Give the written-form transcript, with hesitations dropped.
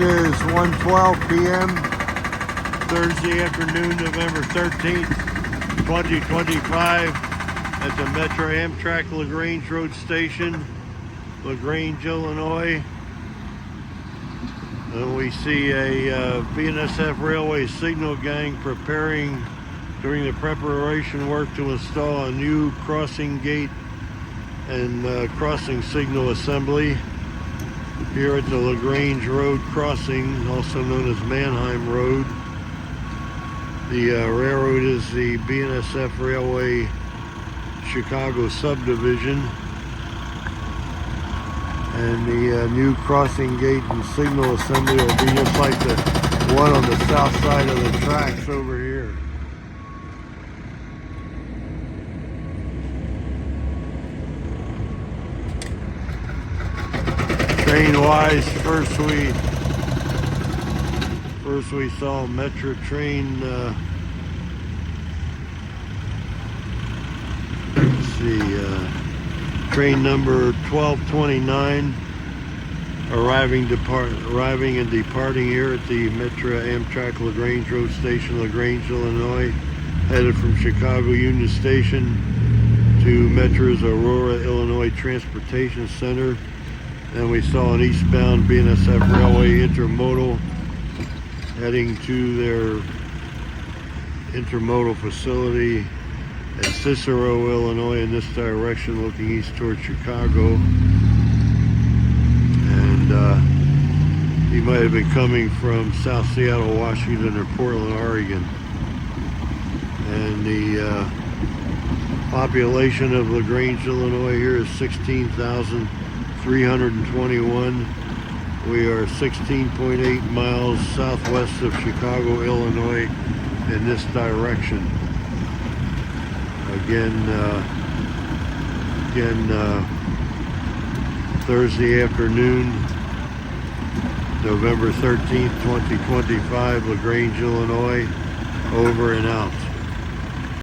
is 1:12 p.m. Thursday afternoon, November 13th, 2025 at the Metra Amtrak LaGrange Road Station, LaGrange, Illinois. And we see a BNSF Railway signal gang doing the preparation work to install a new crossing gate and crossing signal assembly here at the LaGrange Road crossing, also known as Mannheim Road. The railroad is the BNSF Railway Chicago subdivision, and the new crossing gate and signal assembly will be just like the one on the south side of the tracks over here. Train-wise, first we saw Metra train. Let's see, train number 1229 arriving and departing here at the Metra Amtrak LaGrange Road Station, LaGrange, Illinois, headed from Chicago Union Station to Metra's Aurora, Illinois Transportation Center. And we saw an eastbound BNSF Railway Intermodal heading to their intermodal facility at Cicero, Illinois, in this direction, looking east towards Chicago. And he might have been coming from South Seattle, Washington, or Portland, Oregon. And the population of LaGrange, Illinois here is 16,321. We are 16.8 miles southwest of Chicago, Illinois, in this direction. Again, Thursday afternoon, November 13th, 2025, LaGrange, Illinois, over and out.